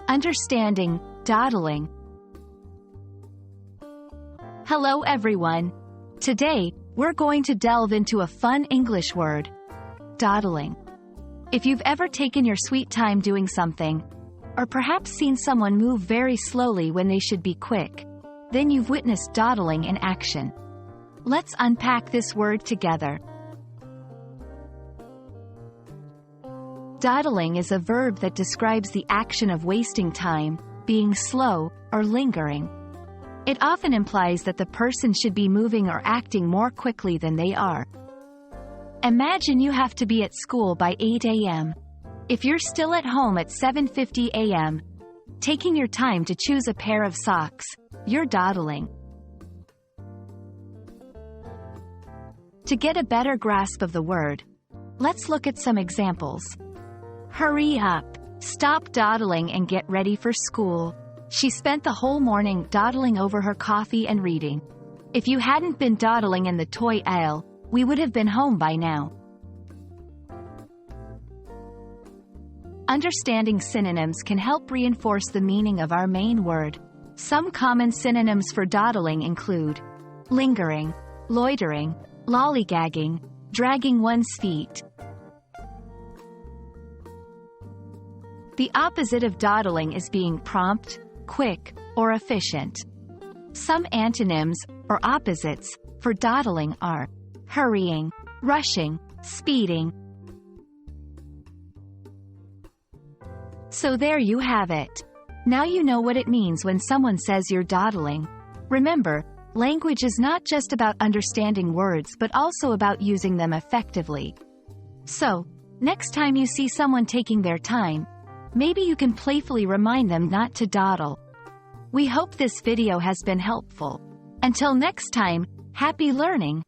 Understanding dawdling. Hello everyone. Today, we're going to delve into a fun English word, dawdling. If you've ever taken your sweet time doing something, or perhaps seen someone move very slowly when they should be quick, then you've witnessed dawdling in action. Let's unpack this word together. Dawdling is a verb that describes the action of wasting time, being slow, or lingering. It often implies that the person should be moving or acting more quickly than they are. Imagine you have to be at school by 8 a.m. If you're still at home at 7:50 a.m., taking your time to choose a pair of socks, you're dawdling. To get a better grasp of the word, let's look at some examples. Hurry up! Stop dawdling and get ready for school. She spent the whole morning dawdling over her coffee and reading. If you hadn't been dawdling in the toy aisle, we would have been home by now. Understanding synonyms can help reinforce the meaning of our main word. Some common synonyms for dawdling include lingering, loitering, lollygagging, dragging one's feet. The opposite of dawdling is being prompt, quick, or efficient. Some antonyms, or opposites, for dawdling are hurrying, rushing, speeding. So there you have it. Now you know what it means when someone says you're dawdling. Remember, language is not just about understanding words but also about using them effectively. So, next time you see someone taking their time, maybe you can playfully remind them not to dawdle. We hope this video has been helpful. Until next time, happy learning!